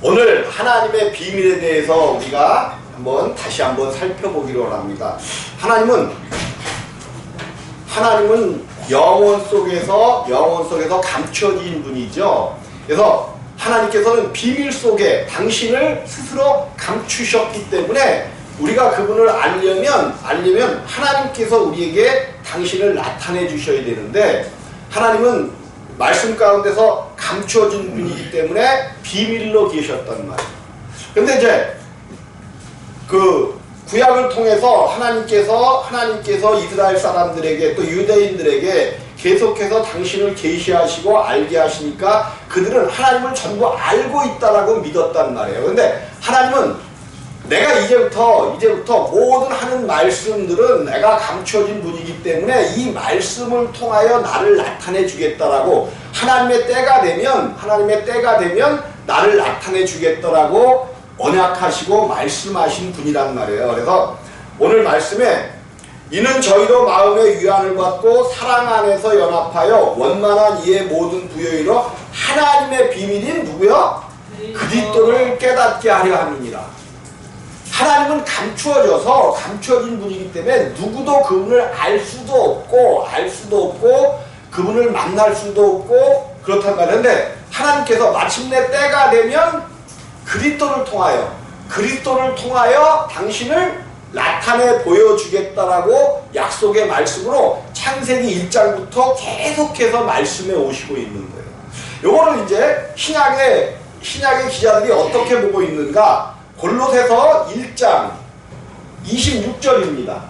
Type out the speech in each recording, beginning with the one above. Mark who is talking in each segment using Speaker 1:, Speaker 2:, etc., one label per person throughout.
Speaker 1: 오늘 하나님의 비밀에 대해서 우리가 다시 한번 살펴보기로 합니다. 하나님은 영혼 속에서 감춰진 분이죠. 그래서 하나님께서는 비밀 속에 당신을 스스로 감추셨기 때문에 우리가 그분을 알려면 하나님께서 우리에게 당신을 나타내 주셔야 되는데, 하나님은 말씀 가운데서 감추어진 분이기 때문에 비밀로 계셨단 말이에요. 근데 이제 그 구약을 통해서 하나님께서 이스라엘 사람들에게 또 유대인들에게 계속해서 당신을 계시하시고 알게 하시니까 그들은 하나님을 전부 알고 있다라고 믿었단 말이에요. 근데 하나님은 내가 이제부터 모든 하는 말씀들은 내가 감춰진 분이기 때문에 이 말씀을 통하여 나를 나타내 주겠다라고, 하나님의 때가 되면 나를 나타내 주겠다라고 언약하시고 말씀하신 분이란 말이에요. 그래서 오늘 말씀에 이는 저희도 마음의 위안을 받고 사랑 안에서 연합하여 원만한 이의 모든 부여이로 하나님의 비밀인 누구요? 그리스도를 깨닫게 하려 함이니라. 하나님은 감추어진 분이기 때문에 누구도 그분을 알 수도 없고 그분을 만날 수도 없고 그렇단 말이에요. 근데 하나님께서 마침내 때가 되면 그리스도를 통하여 당신을 나타내 보여주겠다라고 약속의 말씀으로 창세기 1장부터 계속해서 말씀해 오시고 있는 거예요. 요거를 이제 신약의 기자들이 어떻게 보고 있는가? 골로새서 1장 26절입니다.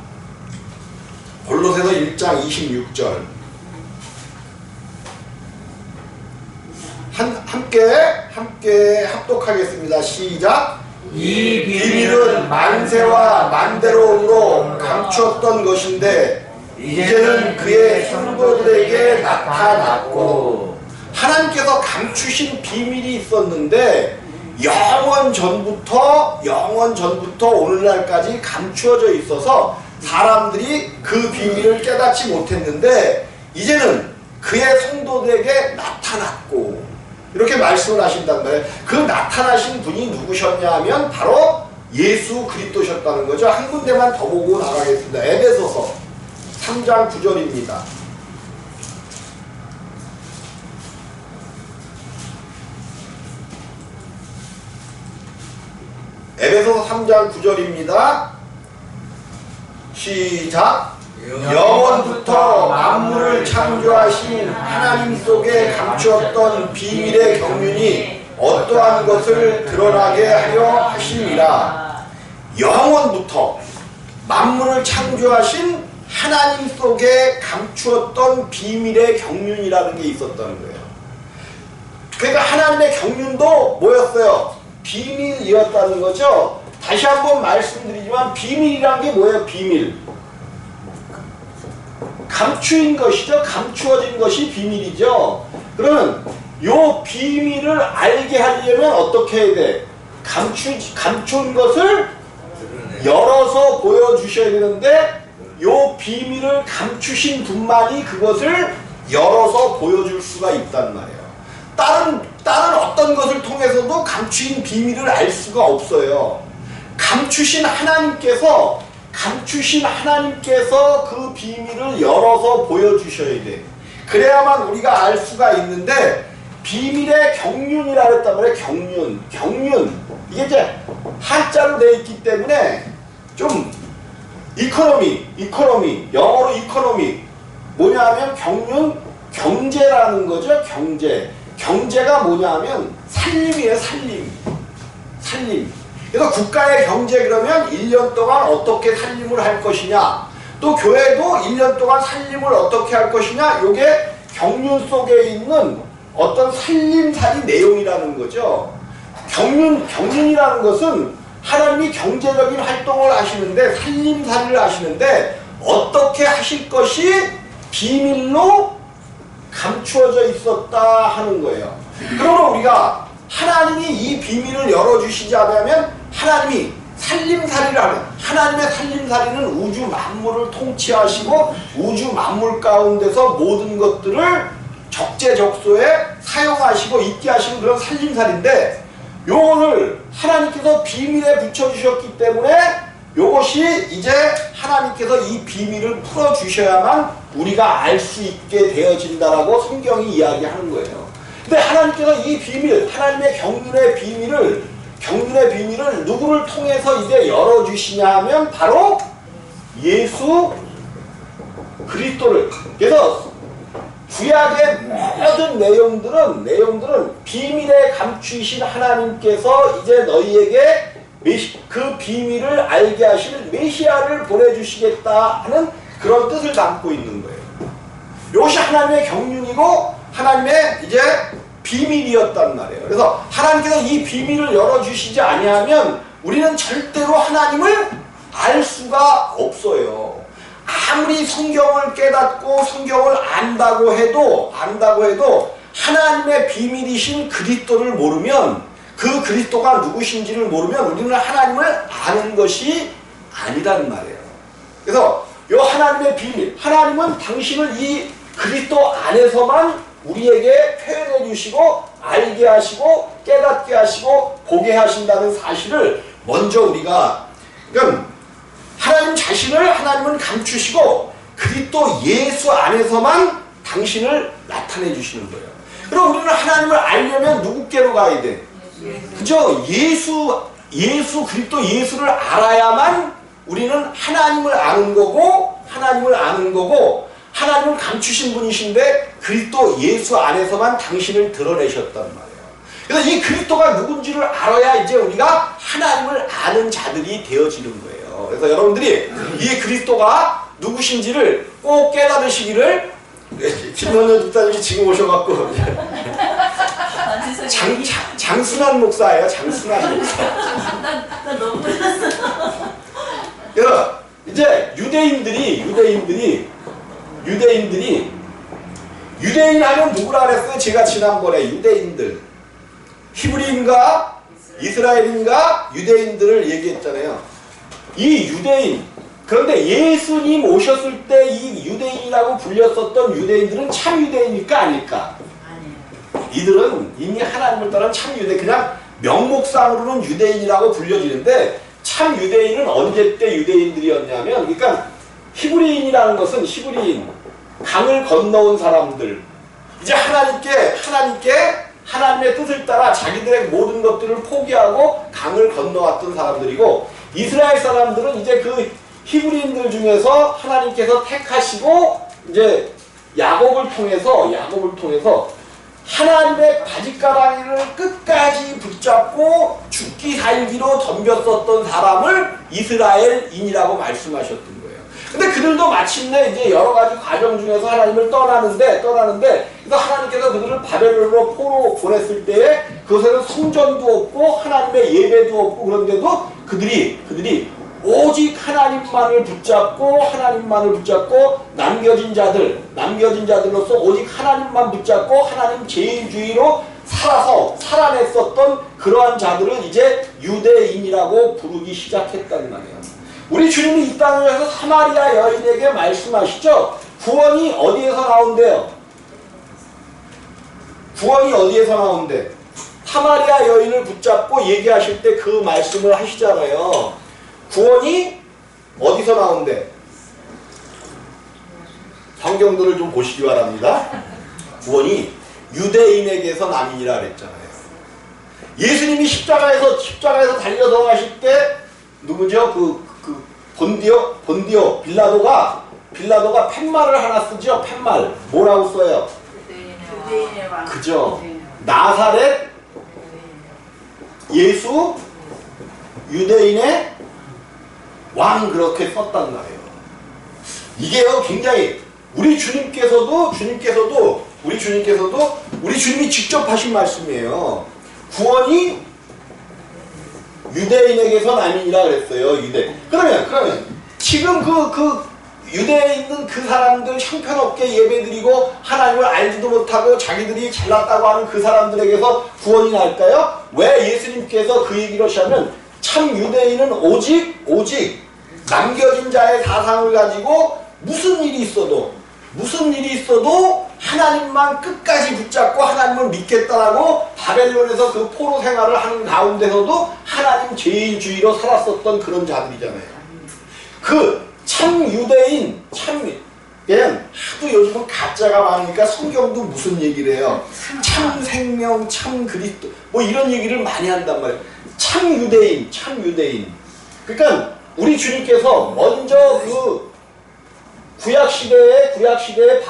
Speaker 1: 골로새서 1장 26절. 함께 합독하겠습니다. 시작. 이 비밀은 만세와 만대로움으로 감추었던 것인데 이제는 그의 성도들에게 나타났고. 하나님께서 감추신 비밀이 있었는데 영원 전부터 오늘날까지 감추어져 있어서 사람들이 그 비밀을 깨닫지 못했는데 이제는 그의 성도들에게 나타났고, 이렇게 말씀을 하신단 말이에요. 그 나타나신 분이 누구셨냐 하면 바로 예수 그리스도셨다는 거죠. 한 군데만 더 보고 나가겠습니다. 에베소서 3장 9절입니다. 에베소서 3장 9절입니다. 시작. 영원부터 만물을 창조하신 하나님 속에 감추었던 비밀의 경륜이 어떠한 것을 드러나게 하려 하심이라. 영원부터 만물을 창조하신 하나님 속에 감추었던 비밀의 경륜이라는 게 있었다는 거예요. 그러니까 하나님의 경륜도 뭐였어요? 비밀이었다는 거죠. 다시 한번 말씀드리지만 비밀이란 게 뭐예요? 비밀. 감추인 것이죠. 감추어진 것이 비밀이죠. 그러면 요 비밀을 알게 하려면 어떻게 해야 돼? 감춘 것을 열어서 보여주셔야 되는데 요 비밀을 감추신 분만이 그것을 열어서 보여줄 수가 있단 말이에요. 다른 어떤 것을 통해서도 감추인 비밀을 알 수가 없어요. 감추신 하나님께서 그 비밀을 열어서 보여주셔야 돼. 그래야만 우리가 알 수가 있는데, 비밀의 경륜이라 그랬단 말이에요. 경륜. 이게 이제 한자로 되어 있기 때문에 좀 이코노미, 영어로 이코노미. 뭐냐 하면 경륜, 경제라는 거죠. 경제가 뭐냐 하면 살림이에요. 살림. 그래서 국가의 경제 그러면 1년 동안 어떻게 살림을 할 것이냐, 또 교회도 1년 동안 살림을 어떻게 할 것이냐, 요게 경륜 속에 있는 어떤 살림살이 내용이라는 거죠. 경륜이라는 것은 하나님이 경제적인 활동을 하시는데, 살림살이를 하시는데 어떻게 하실 것이 비밀로 감추어져 있었다 하는 거예요. 그러면 우리가 하나님이 이 비밀을 열어주시지 않으면 하나님의 살림살이는 우주 만물을 통치하시고 우주 만물 가운데서 모든 것들을 적재적소에 사용하시고 있게 하시는 그런 살림살인데, 요거를 하나님께서 비밀에 붙여주셨기 때문에 요것이 이제 하나님께서 이 비밀을 풀어주셔야만 우리가 알 수 있게 되어진다라고 성경이 이야기하는 거예요. 근데 하나님께서 이 비밀, 하나님의 경륜의 비밀을 누구를 통해서 이제 열어주시냐 하면 바로 예수 그리스도를. 그래서 구약의 모든 내용들은 비밀에 감추신 하나님께서 이제 너희에게 그 비밀을 알게 하실 메시아를 보내주시겠다 하는 그런 뜻을 담고 있는 거예요. 이것이 하나님의 경륜이고 하나님의 이제 비밀이었단 말이에요. 그래서 하나님께서 이 비밀을 열어주시지 아니하면 우리는 절대로 하나님을 알 수가 없어요. 아무리 성경을 깨닫고 성경을 안다고 해도 하나님의 비밀이신 그리스도를 모르면, 그 그리스도가 누구신지를 모르면 우리는 하나님을 아는 것이 아니란 말이에요. 그래서 이 하나님의 비밀, 하나님은 당신을 이 그리스도 안에서만 우리에게 표현해 주시고 알게 하시고 깨닫게 하시고 보게 하신다는 사실을 먼저 우리가, 그러니까 하나님 자신을 하나님은 감추시고 그리스도 예수 안에서만 당신을 나타내 주시는 거예요. 그럼 우리는 하나님을 알려면 누구께로 가야 돼? 그죠? 예수 그리스도 예수를 알아야만 우리는 하나님을 아는 거고 하나님은 감추신 분이신데 그리스도 예수 안에서만 당신을 드러내셨단 말이에요. 그래서 이 그리스도가 누군지를 알아야 이제 우리가 하나님을 아는 자들이 되어지는 거예요. 그래서 여러분들이 이 그리스도가 누구신지를 꼭 깨달으시기를, 김원현 집사님이 지금 오셔갖고 장순환 목사예요. 장순환 목사.
Speaker 2: 나 너무 놀랐어.
Speaker 1: 그래서 이제 유대인이 유대인 하면 누구라 그랬어요? 제가 지난번에 유대인들, 히브리인가 이스라엘인가 유대인들을 얘기했잖아요. 이 유대인, 그런데 예수님 오셨을 때 이 유대인이라고 불렸었던 유대인들은 참 유대인일까 아닐까?
Speaker 2: 아니에요.
Speaker 1: 이들은 이미 하나님을 따른 참 유대, 그냥 명목상으로는 유대인이라고 불려지는데 참 유대인은 언제 때 유대인들이었냐면, 그러니까 히브리인이라는 것은 히브리인, 강을 건너온 사람들, 이제 하나님의 뜻을 따라 자기들의 모든 것들을 포기하고 강을 건너왔던 사람들이고, 이스라엘 사람들은 이제 그 히브리인들 중에서 하나님께서 택하시고 이제 야곱을 통해서 하나님의 바짓가랑이를 끝까지 붙잡고 죽기 살기로 덤볐었던 사람을 이스라엘인이라고 말씀하셨던 거예요. 근데 그들도 마침내 이제 여러 가지 과정 중에서 하나님을 떠나는데 그래서 하나님께서 그들을 바벨론으로 포로 보냈을 때에 그것에는 성전도 없고 하나님의 예배도 없고, 그런데도 그들이 오직 하나님만을 붙잡고 남겨진 자들로서 오직 하나님만 붙잡고 하나님 제일주의로 살아냈었던 그러한 자들은 이제 유대인이라고 부르기 시작했단 말이에요. 우리 주님이 이 땅에서 사마리아 여인에게 말씀하시죠. 구원이 어디에서 나온대요? 구원이 어디에서 나온대? 사마리아 여인을 붙잡고 얘기하실 때 그 말씀을 하시잖아요. 구원이 어디서 나온대? 성경들을 좀 보시기 바랍니다. 구원이 유대인에게서 남이니라 그랬잖아요. 예수님이 십자가에서 달려 들어가실 때 누구죠? 본디오 빌라도가 팻말을 하나 쓰죠. 팻말 뭐라고 써요?
Speaker 2: 유대인의 왕.
Speaker 1: 그죠? 나사렛 예수 유대인의 왕, 그렇게 썼단 말이에요. 이게요 굉장히 우리 주님이 직접 하신 말씀이에요. 구원이 유대인에게서 남이니라 그랬어요. 그러면 지금 그 유대에 있는 그 사람들 형편없게 예배드리고 하나님을 알지도 못하고 자기들이 잘났다고 하는 그 사람들에게서 구원이 날까요? 왜 예수님께서 그 얘기를 하시냐면 참 유대인은 오직 남겨진 자의 사상을 가지고 무슨 일이 있어도 하나님만 끝까지 붙잡고 하나님을 믿겠다라고 바벨론에서 그 포로 생활을 하는 가운데서도 하나님 제일주의로 살았었던 그런 자들이잖아요. 그 참 유대인, 그냥 하도 요즘은 가짜가 많으니까 성경도 무슨 얘기를 해요. 참 생명, 참 그리스도 뭐 이런 얘기를 많이 한단 말이에요. 참 유대인, 참 유대인. 그러니까 우리 주님께서 먼저 그 구약시대에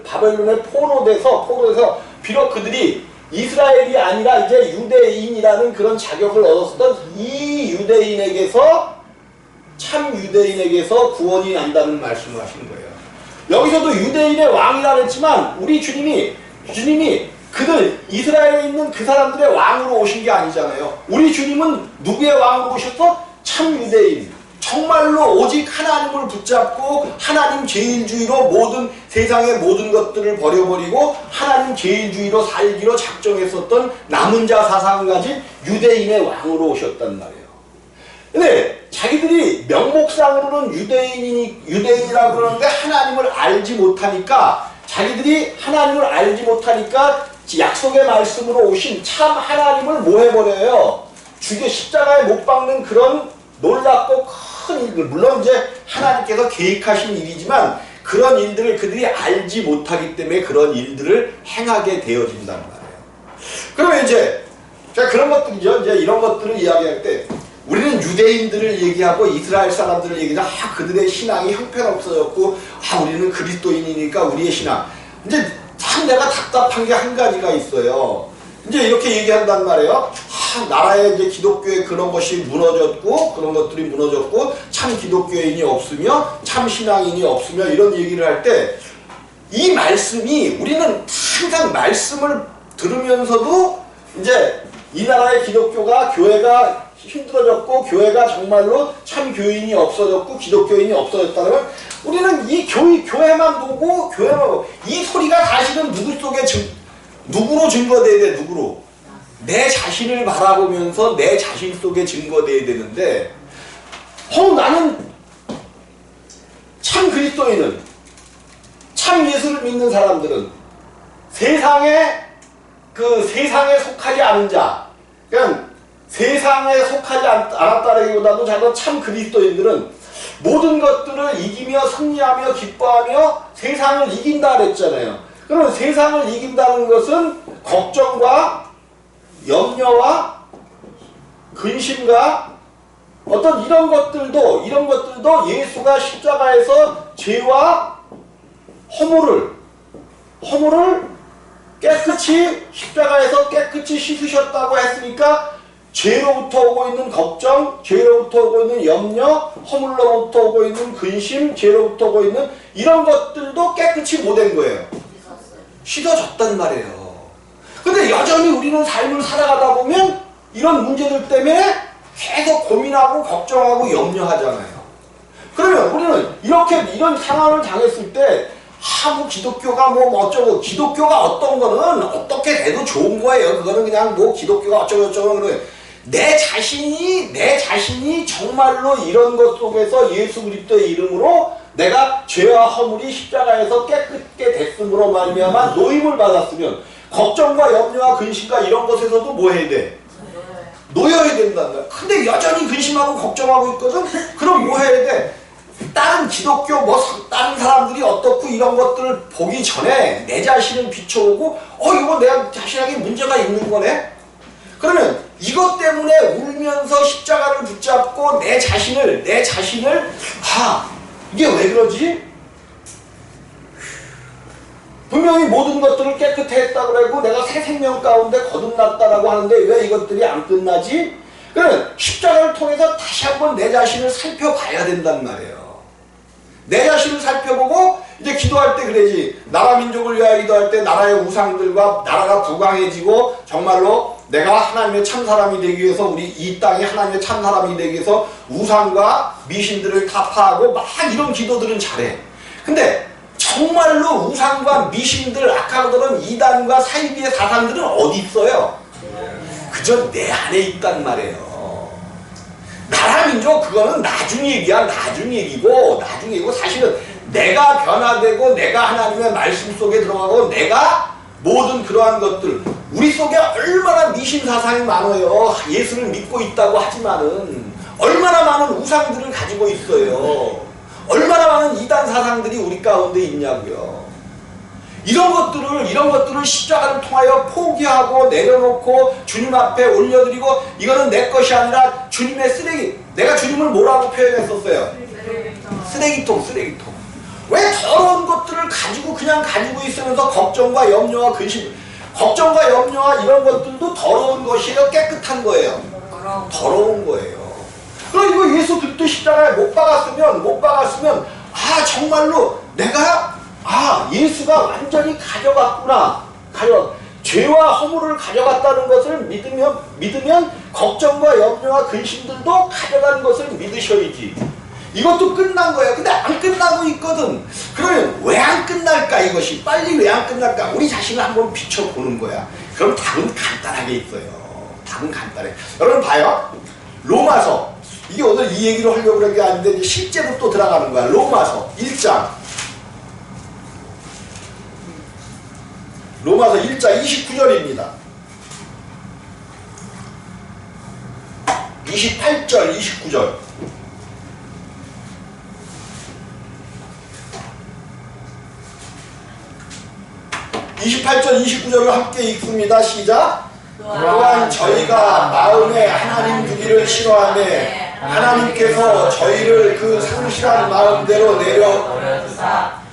Speaker 1: 바벨론에 포로돼서 비록 그들이 이스라엘이 아니라 이제 유대인이라는 그런 자격을 얻었던 이 유대인에게서 참 유대인에게서 구원이 난다는 말씀을 하시는 거예요. 여기서도 유대인의 왕이라 했지만 우리 주님이 그들 이스라엘에 있는 그 사람들의 왕으로 오신 게 아니잖아요. 우리 주님은 누구의 왕으로 오셨어? 참 유대인. 정말로 오직 하나님을 붙잡고 하나님 제일주의로 세상의 모든 것들을 버려버리고 하나님 제일주의로 살기로 작정했었던 남은 자 사상을 가진 유대인의 왕으로 오셨단 말이에요. 근데 자기들이 명목상으로는 유대인이라고 그러는데 하나님을 알지 못하니까 자기들이 하나님을 알지 못하니까 약속의 말씀으로 오신 참 하나님을 뭐 해버려요? 십자가에 못 박는 그런 놀랍고 큰 일들, 물론 이제 하나님께서 계획하신 일이지만 그런 일들을 그들이 알지 못하기 때문에 그런 일들을 행하게 되어진단 말이에요. 그러면 이제 자 그런 것들이죠. 이제 이런 것들을 이야기할 때 우리는 유대인들을 얘기하고 이스라엘 사람들을 얘기하면 그들의 신앙이 형편없어졌고 우리는 그리스도인이니까 우리의 신앙. 이제 참 내가 답답한 게 한 가지가 있어요. 이제 이렇게 얘기한단 말이에요. 나라에 이제 기독교의 그런 것이 무너졌고 그런 것들이 무너졌고 참 기독교인이 없으며 참 신앙인이 없으며 이런 얘기를 할 때 이 말씀이 우리는 항상 말씀을 들으면서도 이제 이 나라의 교회가 힘들어졌고 교회가 정말로 참 교인이 없어졌고 기독교인이 없어졌다면 우리는 이 교회만 보고 이 소리가 사실은 누구로 증거돼야 돼? 누구로? 내 자신을 바라보면서 내 자신 속에 증거돼야 되는데 나는 참 그리스도인은 참 예수를 믿는 사람들은 세상에 속하지 않은 자 그냥 세상에 속하지 않았다라기보다도 자도 참 그리스도인들은 모든 것들을 이기며 승리하며 기뻐하며 세상을 이긴다 그랬잖아요. 그러면 세상을 이긴다는 것은 걱정과 염려와 근심과 어떤 이런 것들도 예수가 십자가에서 죄와 허물을 십자가에서 깨끗이 씻으셨다고 했으니까 죄로부터 오고 있는 걱정, 죄로부터 오고 있는 염려, 허물로부터 오고 있는 근심, 죄로부터 오고 있는 이런 것들도 깨끗이 못된 거예요. 씻어졌단 말이에요. 근데 여전히 우리는 삶을 살아가다 보면 이런 문제들 때문에 계속 고민하고 걱정하고 염려하잖아요. 그러면 우리는 이런 상황을 당했을 때 기독교가 어쩌고 기독교가 어떤 거는 어떻게 돼도 좋은 거예요. 그거는 그냥 기독교가 어쩌고 그래. 내 자신이 정말로 이런 것 속에서 예수 그리스도의 이름으로 내가 죄와 허물이 십자가에서 깨끗게 됐음으로 말미암아 노임을 받았으면 걱정과 염려와 근심과 이런 것에서도 뭐 해야 돼? 놓여야 된다는 거야. 근데 여전히 근심하고 걱정하고 있거든? 그럼 뭐 해야 돼? 다른 기독교 다른 사람들이 어떻고 이런 것들을 보기 전에 내 자신을 비춰보고 이거 내가 자신에게 문제가 있는 거네? 그러면 이것 때문에 울면서 십자가를 붙잡고 내 자신을 이게 왜 그러지? 분명히 모든 것들을 깨끗해 했다고 그러고 내가 새 생명 가운데 거듭났다라고 하는데 왜 이것들이 안 끝나지? 그러면 십자가를 통해서 다시 한번 내 자신을 살펴봐야 된단 말이에요. 내 자신을 살펴보고 이제 기도할 때 그래야지. 나라 민족을 위하여 기도할 때 나라의 우상들과 나라가 부강해지고 정말로 내가 하나님의 참 사람이 되기 위해서 우리 이 땅에 하나님의 참 사람이 되기 위해서 우상과 미신들을 타파하고 막 이런 기도들은 잘해. 근데 정말로 우상과 미신들, 악하들은 이단과 사이비의 사상들은 어디 있어요? 그저 내 안에 있단 말이에요. 나라 민족 그거는 나중 얘기야. 나중 얘기고 사실은 내가 변화되고 내가 하나님의 말씀 속에 들어가고 내가 모든 그러한 것들 우리 속에 얼마나 미신사상이 많아요. 예수를 믿고 있다고 하지만은 얼마나 많은 우상들을 가지고 있어요. 얼마나 많은 이단 사상들이 우리 가운데 있냐고요. 이런 것들을 십자가를 통하여 포기하고 내려놓고 주님 앞에 올려드리고 이거는 내 것이 아니라 주님의 쓰레기. 내가 주님을 뭐라고 표현했었어요? 쓰레기통. 왜 더러운 것들을 그냥 가지고 있으면서 걱정과 염려와 근심, 걱정과 염려와 이런 것들도 더러운 것이에요? 깨끗한 거예요? 더러운 거예요. 그럼 이거 예수 그리스도 십자가에 못 박았으면 정말로 내가 예수가 완전히 가져갔구나. 죄와 허물을 가져갔다는 것을 믿으면 걱정과 염려와 근심들도 가져가는 것을 믿으셔야지. 이것도 끝난 거야. 근데 안 끝나고 있거든. 그러면 왜 안 끝날까 이것이? 빨리 왜 안 끝날까? 우리 자신을 한번 비춰보는 거야. 그럼 답은 간단하게 있어요. 답은 간단해. 여러분 봐요. 로마서. 이게 오늘 이 얘기를 하려고 그런 게 아닌데 실제로 또 들어가는 거야. 로마서 1장. 로마서 1장 29절입니다. 28절, 29절. (28절) 29절을 함께 읽습니다. 시작. 또한 저희가 마음에 하나님 두기를 싫어하며 하나님께서 저희를 그 상실한 마음대로 내려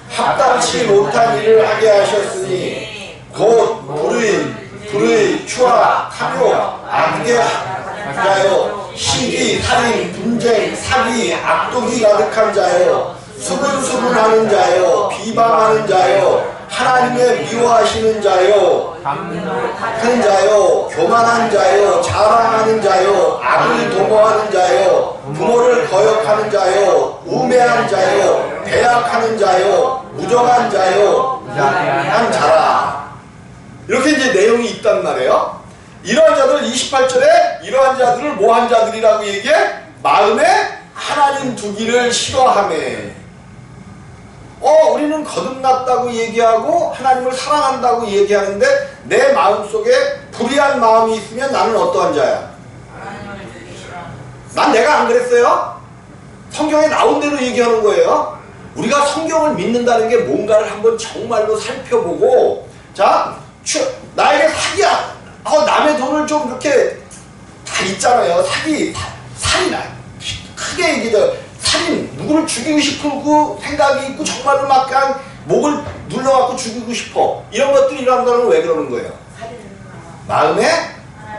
Speaker 1: 합당치 못한 일을 하게 하셨으니 곧 불의, 추악, 탐욕, 악에 자요, 시기, 살인, 분쟁, 사기, 악독이 가득한 자요, 수근수근하는 자요, 비방하는 자요, 하나님의 미워하시는 자요, 하는 자요, 교만한 자요, 자랑하는 자요, 악을 도모하는 자요, 부모를 거역하는 자요, 우매한 자요, 배약하는 자요, 무정한 자요, 한 자라. 이렇게 이제 내용이 있단 말이에요. 이러한 자들 28절에 이러한 자들을 뭐한 자들이라고 얘기해? 마음에 하나님 두기를 싫어하며. 우리는 거듭났다고 얘기하고 하나님을 사랑한다고 얘기하는데 내 마음속에 불의한 마음이 있으면 나는 어떠한 자야? 난 내가 안 그랬어요? 성경에 나온 대로 얘기하는 거예요. 우리가 성경을 믿는다는 게 뭔가를 한번 정말로 살펴보고, 자, 나에게 사기야. 남의 돈을 좀 이렇게 다 있잖아요. 살인아. 크게 얘기해서 살인, 누구를 죽이고 싶은 그 생각이 있고 정말로 막 그냥 목을 눌러갖고 죽이고 싶어. 이런 것들이 일어난다는 건 왜 그러는 거예요? 마음에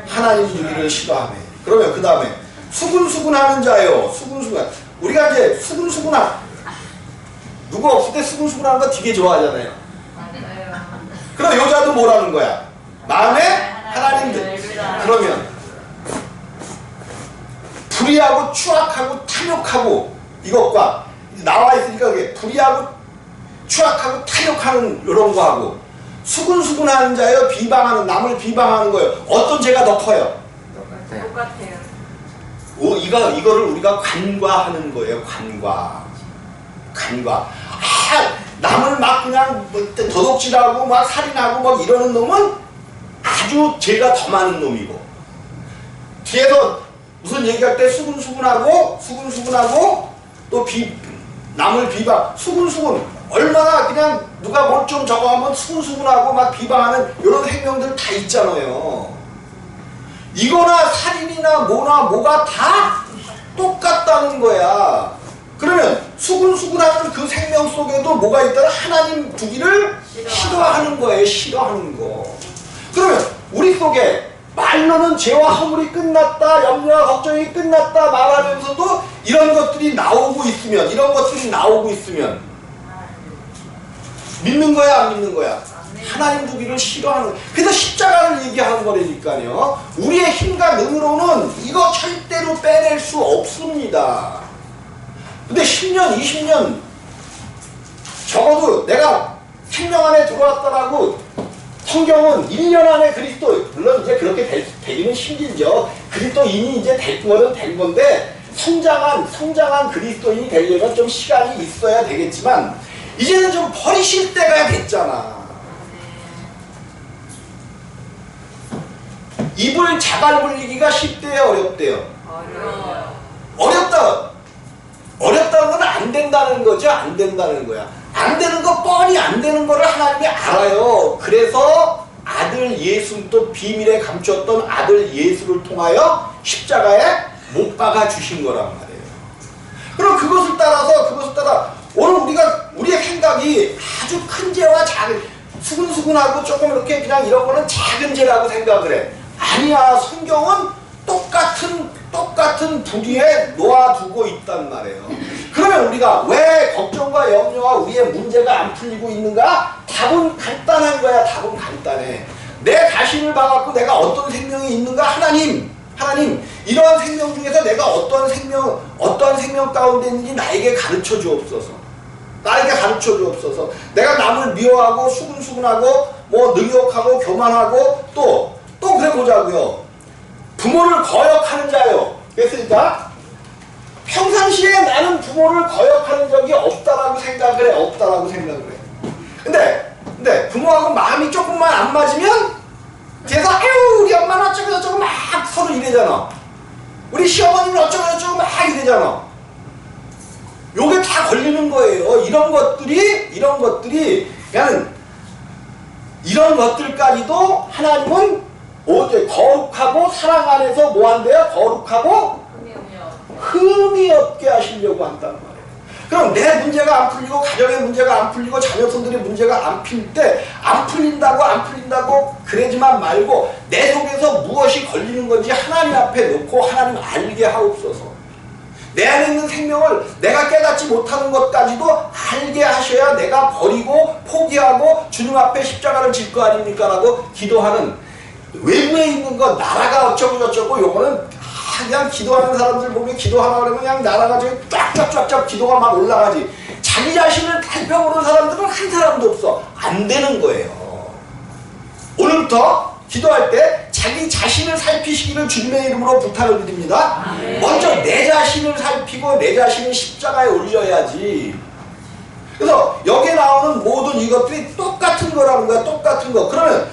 Speaker 1: 하나님 두기를 싫어하며. 그러면 그 다음에 수근수근하는 자요. 수근수근. 우리가 이제 수근수근한, 누구 없을 때 수근수근하는 거 되게 좋아하잖아요. 그럼 여자도 뭐라는 거야? 마음에 하나님 그러면 불의하고 추악하고 탐욕하고 이것과 나와 있으니까 그게 불의하고 추악하고 탐욕하는 이런 거하고 수근수근하는 자예요. 비방하는, 남을 비방하는 거예요. 어떤 죄가 더 커요?
Speaker 2: 똑같아요.
Speaker 1: 이거를 우리가 관과하는 거예요. 관과. 남을 막 그냥 도둑질하고 막 살인하고 막 이러는 놈은 아주 죄가 더 많은 놈이고, 뒤에서 무슨 얘기할 때 수근수근하고 또 남을 비방, 수근수근 얼마나 그냥 누가 뭘 좀 저거 하면 수근수근하고 막 비방하는 이런 행동들 다 있잖아요. 이거나 살인이나 뭐가 다 똑같다는 거야. 그러면 수근수근하는 그 생명 속에도 뭐가 있다면 하나님 두기를 싫어하는 거예요. 싫어하는 거. 그러면 우리 속에 말로는 죄와 허물이 끝났다, 염려와 걱정이 끝났다 말하면서도 이런 것들이 나오고 있으면 믿는 거야, 안 믿는 거야? 하나님 두기를 싫어하는 거야. 그래서 십자가를 얘기하는 거라니까요. 우리의 힘과 능으로는 이거 절대로 빼낼 수 없습니다. 근데 10년, 20년 적어도 내가 생명 안에 들어왔다라고, 성경은 1년 안에 그리스도, 물론 이제 그렇게 되기는 힘들죠. 그리스도인이 이제 된 거는 된 건데 성장한 그리스도인이 되려면 좀 시간이 있어야 되겠지만 이제는 좀 버리실 때가 됐잖아. 입을 자갈 물리기가 쉽대요, 어렵대요?
Speaker 2: 어려워요.
Speaker 1: 어렵다. 어렵다는 건 안 된다는 거죠. 안 된다는 거야. 안 되는 거 뻔히 안 되는 거를 하나님이 알아요. 그래서 아들 예수, 또 비밀에 감추었던 아들 예수를 통하여 십자가에 못 박아 주신 거란 말이에요. 그럼 그것을 따라 오늘 우리의 생각이 아주 큰 죄와 작은, 수근수근하고 조금 이렇게 그냥 이런 거는 작은 죄라고 생각을 해. 아니야. 성경은 똑같은 부류에 놓아두고 있단 말이에요. 그러면 우리가 왜 걱정과 염려와 우리의 문제가 안 풀리고 있는가? 답은 간단한 거야. 답은 간단해. 내 자신을 봐갖고 내가 어떤 생명이 있는가? 하나님, 이러한 생명 중에서 내가 어떠한 생명 가운데 있는지 나에게 가르쳐 주옵소서. 내가 남을 미워하고 수근수근하고 뭐 능욕하고 교만하고 또 그래 보자고요. 부모를 거역하는 자요. 그랬으니까 평상시에 나는 부모를 거역하는 적이 없다라고 생각을 해. 근데 부모하고 마음이 조금만 안 맞으면 그래서 아유 우리 엄마는 어쩌고 막 서로 이래잖아. 우리 시어머니는 어쩌고 막 이래잖아. 요게 다 걸리는 거예요. 이런 것들이 그냥 이런 것들까지도 하나님은 거룩하고 사랑 안에서 뭐 한대요? 거룩하고 흠이 없게 하시려고 한단 말이에요. 그럼 내 문제가 안 풀리고 가정의 문제가 안 풀리고 자녀손들의 문제가 안 풀릴 때 안 풀린다고 그러지만 말고 내 속에서 무엇이 걸리는 건지 하나님 앞에 놓고 하나님 알게 하옵소서. 내 안에 있는 생명을 내가 깨닫지 못하는 것까지도 알게 하셔야 내가 버리고 포기하고 주님 앞에 십자가를 질 거 아닙니까? 라고 기도하는, 외부에 있는 거 나라가 어쩌고 저쩌고 요거는 그냥 기도하는 사람들 보면 기도하라 그러면 그냥 나라가 저기 쫙쫙쫙쫙 기도가 막 올라가지. 자기 자신을 살펴보는 사람들은 한 사람도 없어. 안 되는 거예요. 오늘부터 기도할 때 자기 자신을 살피시기를 주님의 이름으로 부탁을 드립니다. 먼저 내 자신을 살피고 내 자신을 십자가에 올려야지. 그래서 여기에 나오는 모든 이것들이 똑같은 거라는 거야. 똑같은 거. 그러면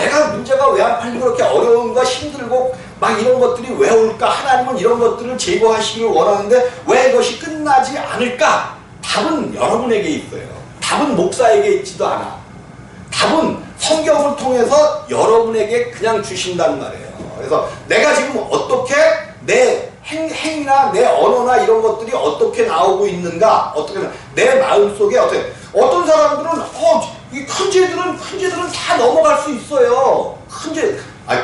Speaker 1: 내가 문제가 왜 안 풀리고 그렇게 어려운 거 힘들고 막 이런 것들이 왜 올까? 하나님은 이런 것들을 제거하시길 원하는데 왜 이것이 끝나지 않을까? 답은 여러분에게 있어요. 답은 목사에게 있지도 않아. 답은 성경을 통해서 여러분에게 그냥 주신단 말이에요. 그래서 내가 지금 어떻게 내 행위나 내 언어나 이런 것들이 어떻게 나오고 있는가, 내 마음속에 어떤 사람들은 이 큰 죄들은 다 넘어갈 수 있어요.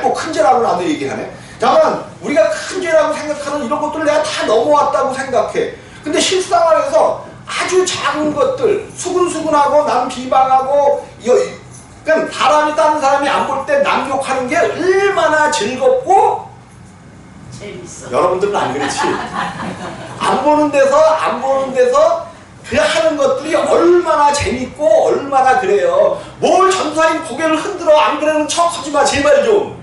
Speaker 1: 꼭 큰 죄라고 나도 얘기하네. 다만 우리가 큰 죄라고 생각하는 이런 것들을 내가 다 넘어왔다고 생각해. 근데 실생활에서 아주 작은 것들, 수근수근하고 남 비방하고 그냥 다른 사람이 안 볼 때 남 욕하는 게 얼마나 즐겁고
Speaker 2: 재밌어.
Speaker 1: 여러분들은 안 그렇지. 안 보는 데서 그 하는 것들이 얼마나 재밌고 얼마나 그래요. 뭘 전사님 고개를 흔들어 안 그러는 척 하지 마 제발 좀.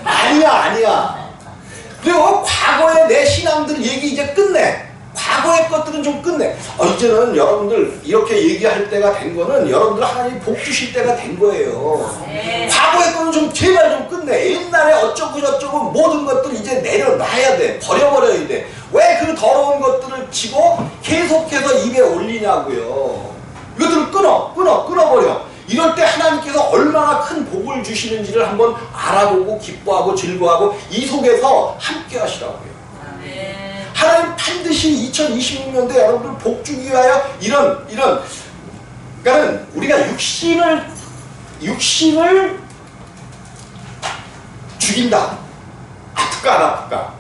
Speaker 1: 아니야. 그리고 과거의 내 신앙들 얘기 이제 끝내. 과거의 것들은 좀 끝내. 이제는 여러분들 이렇게 얘기할 때가 된 거는 여러분들 하나님 복 주실 때가 된 거예요. 과거의 거는 좀 제발 좀 끝내. 옛날에 어쩌고 저쩌고 모든 것들 이제 내려놔야 돼. 버려버려야 돼. 왜 그 더러운 것들을 치고 계속해서 입에 올리냐고요. 이것들을 끊어버려. 이럴 때 하나님께서 얼마나 큰 복을 주시는지를 한번 알아보고 기뻐하고 즐거워하고 이 속에서 함께 하시라고요. 하나님 반드시 2026년도에 여러분들 복 주기 위하여 그러니까 우리가 육신을 죽인다. 아플까 안 아플까?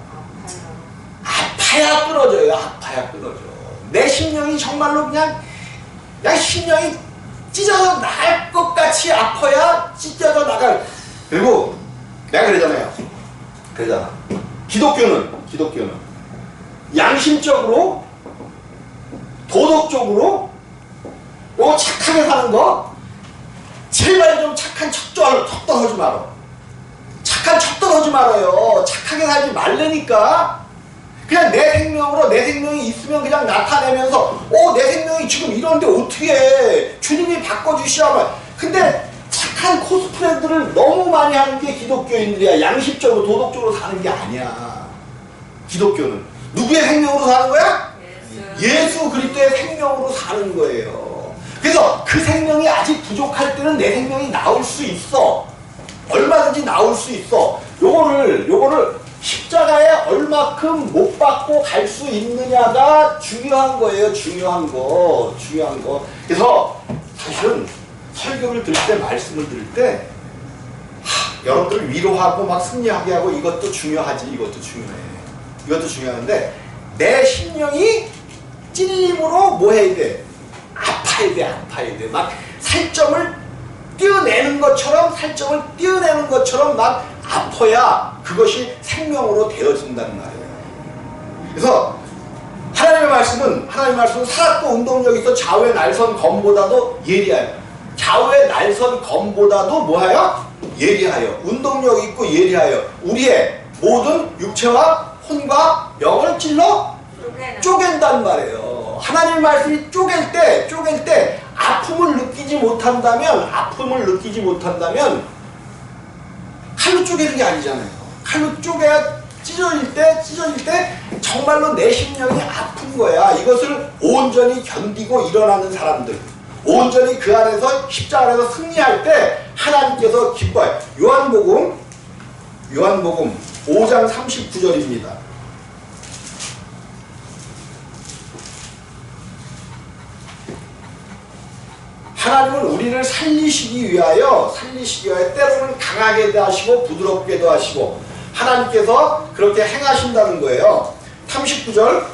Speaker 1: 아파야 끊어져요. 내 심령이 정말로 그냥 심령이 찢어져 나갈 것 같이 아파야 찢어져 나갈. 그리고 내가 그러잖아. 기독교는 양심적으로 도덕적으로 착하게 사는 거 제발 좀 착한 척도 하지 말아. 착한 척도 하지 말아요. 착하게 살지 말라니까. 그냥 내 생명으로 내 생명이 있으면 그냥 나타내면서 내 생명이 지금 이런데 어떻게 해 주님이 바꿔주시야만. 근데 착한 코스프레들을 너무 많이 하는 게 기독교인들이야. 양식적으로 도덕적으로 사는 게 아니야. 기독교는 누구의 생명으로 사는 거야? 예수 그리스도의 생명으로 사는 거예요. 그래서 그 생명이 아직 부족할 때는 내 생명이 나올 수 있어. 얼마든지 나올 수 있어. 요거를 십자가에 얼마큼 못 받고 갈 수 있느냐가 중요한 거예요. 중요한 거. 그래서 사실은 설교를 들을 때, 말씀을 들을 때 여러분들 위로하고 막 승리하게 하고 이것도 중요하지. 이것도 중요한데 내 심령이 찔림으로 뭐 해야 돼? 아파야 돼. 막 살점을 띄어내는 것처럼 막 아파야 그것이 생명으로 되어진다는 말이에요. 그래서 하나님의 말씀은 살았고 운동력이 있어 좌우의 날선 검보다도 예리하여. 좌우의 날선 검보다도 뭐하여? 예리하여. 운동력이 있고 예리하여. 우리의 모든 육체와 혼과 영을 찔러 쪼갠단 말이에요. 하나님의 말씀이 쪼갤 때 아픔을 느끼지 못한다면 칼로 쪼개는 게 아니잖아요. 칼로 쪼개야 찢어질 때 정말로 내 심령이 아픈 거야. 이것을 온전히 견디고 일어나는 사람들, 온전히 그 안에서 십자가 안에서 승리할 때 하나님께서 기뻐요. 요한복음 5장 39절입니다. 하나님은 우리를 살리시기 위하여 때로는 강하게도 하시고 부드럽게도 하시고 하나님께서 그렇게 행하신다는 거예요. 39절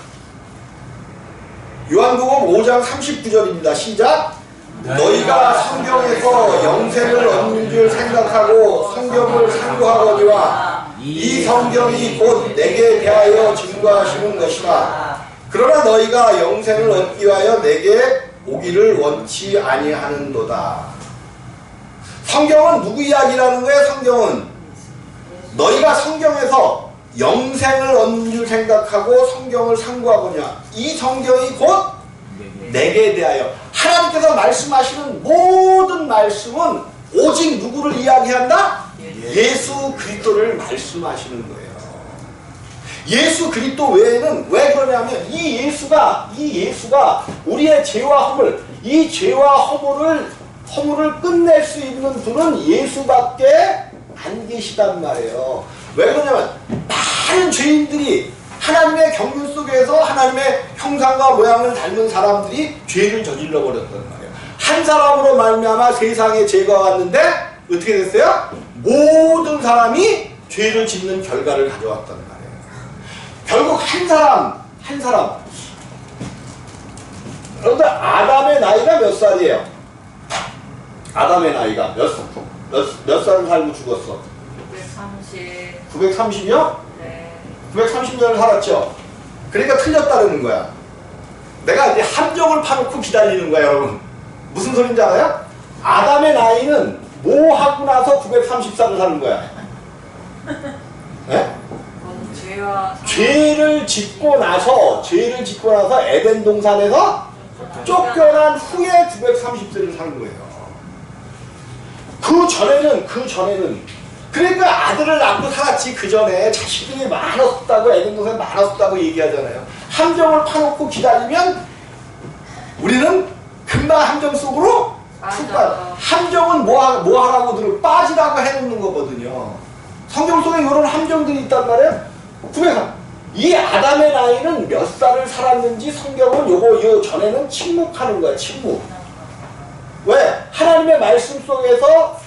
Speaker 1: 요한복음 5장 39절입니다. 시작. 너희가 성경에서 영생을 얻는 줄 생각하고 성경을 상고하거니와 이 성경이 곧 내게 대하여 증거하시는 것이다. 그러나 너희가 영생을 얻기 위하여 내게 오기를 원치 아니하는도다. 성경은 누구 이야기라는 거예요? 성경은 너희가 성경에서 영생을 얻는 줄 생각하고 성경을 상고하거냐. 이 성경이 곧 내게 대하여. 하나님께서 말씀하시는 모든 말씀은 오직 누구를 이야기한다? 예수 그리스도를 말씀하시는 거예요. 예수 그리스도 외에는 왜 그러냐면 이 예수가 우리의 죄와 허물, 이 죄와 허물을 끝낼 수 있는 분은 예수밖에 안 계시단 말이에요. 왜 그러냐면 많은 죄인들이 하나님의 경륜 속에서 하나님의 형상과 모양을 닮은 사람들이 죄를 저질러 버렸단 말이에요. 한 사람으로 말미암아 세상에 죄가 왔는데 어떻게 됐어요? 모든 사람이 죄를 짓는 결과를 가져왔단 말이에요. 결국 한 사람. 그런데 아담의 나이가 몇 살이에요? 아담의 나이가 몇 살을 살고 죽었어? 930이요?
Speaker 2: 네.
Speaker 1: 930년을 살았죠? 그러니까 틀렸다는 거야. 내가 이제 함정을 파놓고 기다리는 거야, 여러분. 무슨 소린지 알아요? 아담의 나이는 뭐 하고 나서 930살을 사는 거야? 네? 죄를 짓고 나서 에덴 동산에서 쫓겨난 후에 930세를 사는 거예요. 그 전에는 그러니까 아들을 낳고 살았지. 그 전에 자식들이 많았다고 에덴 동산에 많았다고 얘기하잖아요. 함정을 파놓고 기다리면 우리는 금방 함정 속으로 푹 빠. 함정은 뭐 하라고 들어 빠지라고 해놓는 거거든요. 성경 속에 이런 함정들이 있단 말이에요. 이 아담의 나이는 몇 살을 살았는지 성경은 요 전에는 침묵하는 거야. 침묵. 왜? 하나님의 말씀 속에서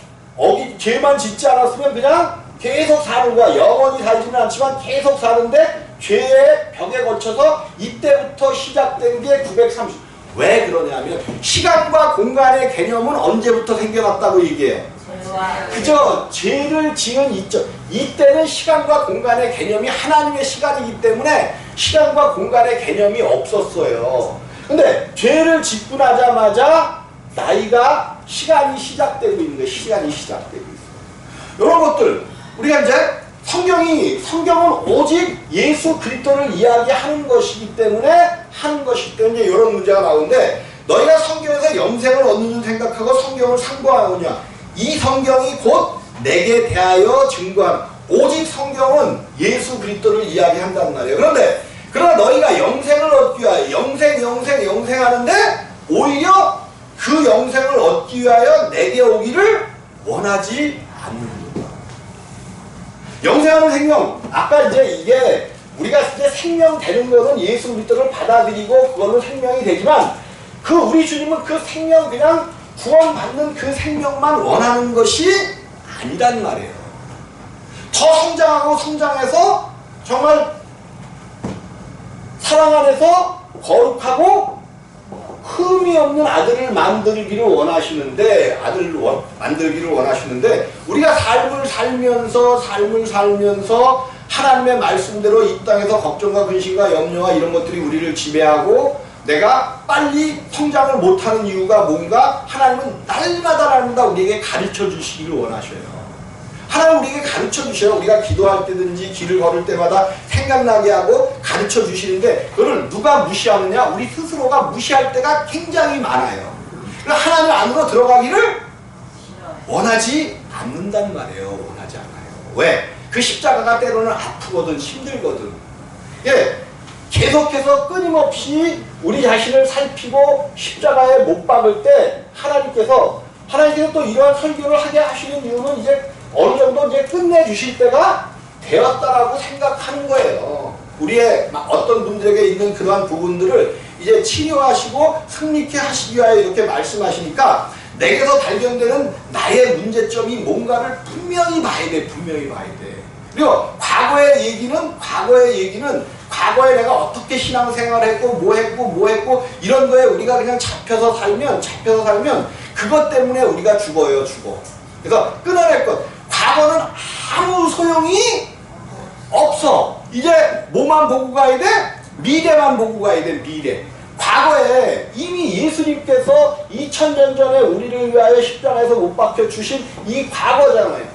Speaker 1: 죄만 짓지 않았으면 그냥 계속 사는 거야. 영원히 살지는 않지만 계속 사는데 죄의 벽에 거쳐서 이때부터 시작된 게 930. 왜 그러냐면 시간과 공간의 개념은 언제부터 생겨났다고 얘기해요. 그저 죄를 지은 이때는 시간과 공간의 개념이 하나님의 시간이기 때문에 시간과 공간의 개념이 없었어요. 근데 죄를 짓고 나자마자 시간이 시작되고 있는 거예요. 이런 것들 우리가 이제 성경은 오직 예수 그리스도를 이야기하는 것이기 때문에 이제 이런 문제가 나오는데, 너희가 성경에서 영생을 얻는 줄 생각하고 성경을 상고하느냐. 이 성경이 곧 내게 대하여 증거하는, 오직 성경은 예수 그리스도를 이야기한단 말이에요. 그러나 너희가 영생을 얻기 위하여 영생하는데 오히려 그 영생을 얻기 위하여 내게 오기를 원하지 않는다. 영생하는 생명, 아까 이제 이게 우리가 이제 생명 되는 거는 예수 그리스도를 받아들이고 그걸로 생명이 되지만, 그 우리 주님은 그 생명, 그냥 구원받는 그 생명만 원하는 것이 아니란 말이에요. 더 성장해서 정말 사랑 안에서 거룩하고 흠이 없는 아들을 만들기를 원하시는데, 우리가 삶을 살면서 하나님의 말씀대로 이 땅에서 걱정과 근심과 염려와 이런 것들이 우리를 지배하고 내가 빨리 성장을 못하는 이유가 뭔가, 하나님은 날마다 우리에게 가르쳐 주시기를 원하셔요. 하나님 우리에게 가르쳐 주셔요. 우리가 기도할 때든지 길을 걸을 때마다 생각나게 하고 가르쳐 주시는데, 그걸 누가 무시하느냐? 우리 스스로가 무시할 때가 굉장히 많아요. 그러니까 하나님 안으로 들어가기를 원하지 않는단 말이에요. 원하지 않아요. 왜? 그 십자가가 때로는 아프거든, 힘들거든. 예, 계속해서 끊임없이 우리 자신을 살피고 십자가에 못 박을 때 하나님께서 또 이러한 설교를 하게 하시는 이유는 이제 어느 정도 이제 끝내주실 때가 되었다라고 생각하는 거예요. 우리의 어떤 분들에게 있는 그러한 부분들을 이제 치료하시고 승리케 하시기 위하여 이렇게 말씀하시니까, 내게서 발견되는 나의 문제점이 뭔가를 분명히 봐야 돼. 그리고 과거의 얘기는 과거에 내가 어떻게 신앙생활을 했고 뭐 했고 이런 거에 우리가 그냥 잡혀서 살면 그것 때문에 우리가 죽어요. 그래서 끊어낼 것, 과거는 아무 소용이 없어. 이제 뭐만 보고 가야 돼? 미래만 보고 가야 돼. 미래. 과거에 이미 예수님께서 2000년 전에 우리를 위하여 십자가에서 못 박혀 주신 이 과거잖아요.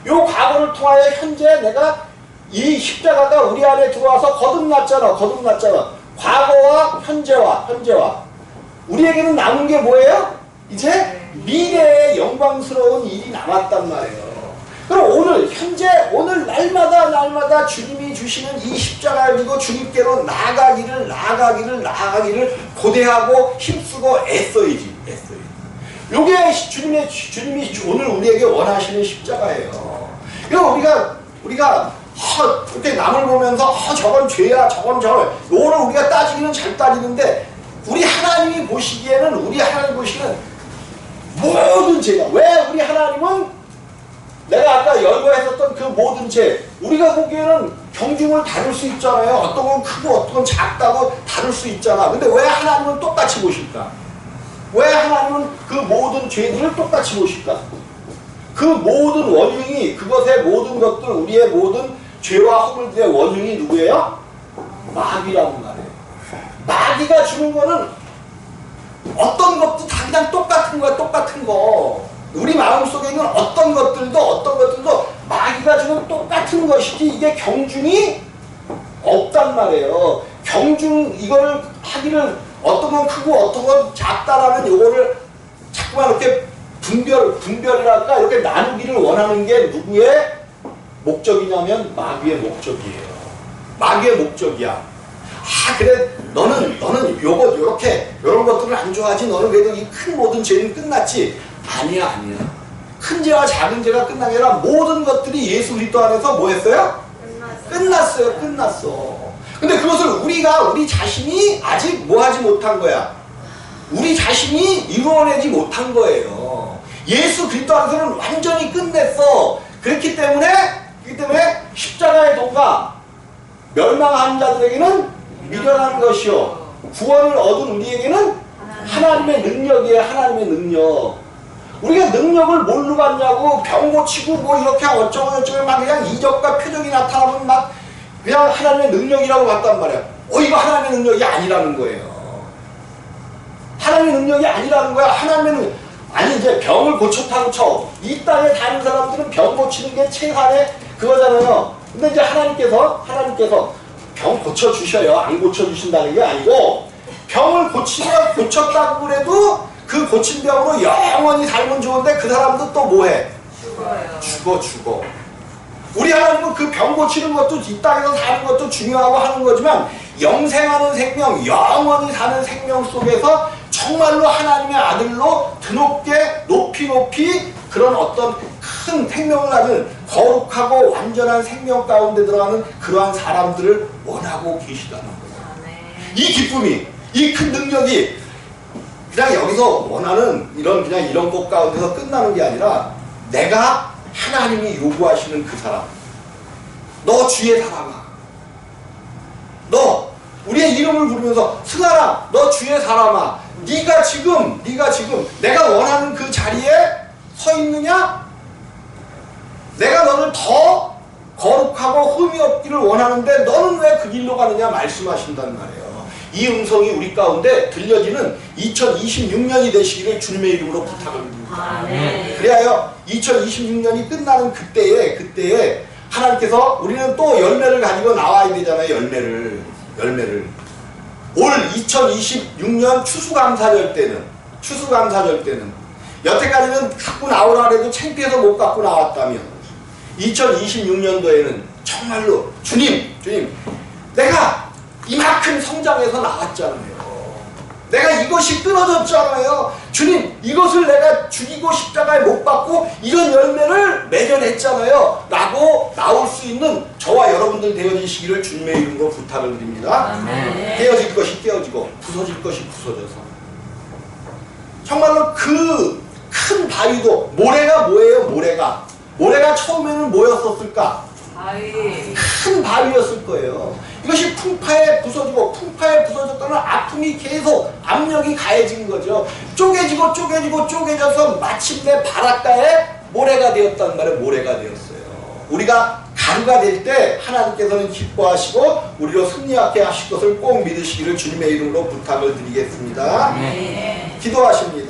Speaker 1: 이 과거를 통하여 현재 내가 이 십자가가 우리 안에 들어와서 거듭났잖아. 과거와 현재와 우리에게는 남은 게 뭐예요? 이제 미래의 영광스러운 일이 남았단 말이에요. 그럼 오늘 날마다 주님이 주시는 이 십자가를 지고 주님께로 나아가기를 고대하고 힘쓰고 애써야지. 요게 주님이 오늘 우리에게 원하시는 십자가예요. 그러니까 우리가 이렇게 남을 보면서 저건 죄야, 저건 요거를 우리가 따지기는 잘 따지는데, 우리 하나님이 보시기에는 모든 죄야. 왜? 우리 하나님은 내가 아까 열거했었던 그 모든 죄, 우리가 보기에는 경중을 다룰 수 있잖아요. 어떤 건 크고 어떤 건 작다고 다룰 수 있잖아. 근데 왜 하나님은 똑같이 보실까? 왜 하나님은 그 모든 죄들을 똑같이 보실까? 그 모든 원흉이, 그것의 모든 것들, 우리의 모든 죄와 허물들의 원흉이 누구예요? 마귀라고 말해요. 마귀가 주는 거는 어떤 것도 다 그냥 똑같은 거. 우리 마음속에 있는 어떤 것들도 마귀가 주는 똑같은 것이지, 이게 경중이 없단 말이에요. 이거를 하기를, 어떤 건 크고 어떤 건 작다라는 요거를 자꾸만 이렇게 분별이랄까, 이렇게 나누기를 원하는 게 누구의 목적이냐면 마귀의 목적이에요. 마귀의 목적이야. 그래, 너는 요런 것들을 안 좋아하지. 너는 그래도 이 큰 모든 죄는 끝났지. 아니야. 큰 죄와 작은 죄가 끝난 게 아니라 모든 것들이 예수 그리스도 안에서 뭐 했어요? 끝났어. 근데 그것을 우리 자신이 아직 뭐 하지 못한 거야? 우리 자신이 이루어내지 못한 거예요. 예수 그리스도 안에서는 완전히 끝냈어. 그렇기 때문에 십자가의 도가 멸망한 자들에게는 미련한 것이요, 구원을 얻은 우리에게는 하나님의 능력이에요. 하나님의 능력. 우리가 능력을 뭘로 받냐고, 병 고치고 뭐 이렇게 어쩌고 막 그냥 이적과 표적이 나타나면 막 그냥 하나님의 능력이라고 봤단 말이야. 이거 하나님의 능력이 아니라는 거예요. 하나님의 능력이 아니라는 거야. 아니 이제 병을 고쳤다고 쳐. 이 땅에 다른 사람들은 병 고치는 게 최한의 그거잖아요. 근데 이제 하나님께서 병 고쳐주셔요. 안 고쳐주신다는 게 아니고, 병을 고쳤다고 그래도 그 고친 병으로 영원히 살면 좋은데 그 사람도 또 뭐해? 죽어. 우리 하나님은 그 병 고치는 것도 이 땅에서 사는 것도 중요하고 하는 거지만, 영생하는 생명, 영원히 사는 생명 속에서 정말로 하나님의 아들로 드높게 높이 그런 어떤 큰 생명을 가진 거룩하고 완전한 생명 가운데 들어가는 그러한 사람들을 원하고 계시다는 거예요. 이 기쁨이, 이 큰 능력이 그냥 여기서 원하는 이런 것 가운데서 끝나는 게 아니라, 내가 하나님이 요구하시는 그 사람, 너 주의 사람아, 너 우리의 이름을 부르면서 승아라, 너 주의 사람아, 네가 지금 내가 원하는 그 자리에 서 있느냐? 내가 너를 더 거룩하고 흠이 없기를 원하는데 너는 왜 그 길로 가느냐 말씀하신단 말이에요. 이 음성이 우리 가운데 들려지는 2026년이 되시기를 주님의 이름으로 부탁을 드립니다. 그래야 2026년이 끝나는 그때에 하나님께서, 우리는 또 열매를 가지고 나와야 되잖아요. 열매를 올 2026년 추수감사절 때는 여태까지는 갖고 나오라 해도 창피해서 못 갖고 나왔다면, 2026년도에는 정말로 주님 내가 이만큼 성장해서 나왔잖아요. 내가 이것이 끊어졌잖아요. 주님, 이것을 내가 죽이고 십자가에 못 박고 이런 열매를 맺어냈잖아요. 라고 나올 수 있는 저와 여러분들 되어지시기를 주님의 이름으로 부탁을 드립니다. 깨어질 것이 깨어지고 부서질 것이 부서져서, 정말로 그 큰 바위도, 모래가 뭐예요? 모래가 처음에는 뭐였었을까? 큰 바위였을 거예요. 이것이 풍파에 부서졌다는 아픔이 계속 압력이 가해진 거죠. 쪼개져서 마침내 바닷가에 모래가 되었단 말이에요. 모래가 되었어요. 우리가 가루가 될 때 하나님께서는 기뻐하시고 우리로 승리하게 하실 것을 꼭 믿으시기를 주님의 이름으로 부탁을 드리겠습니다. 기도하십니다.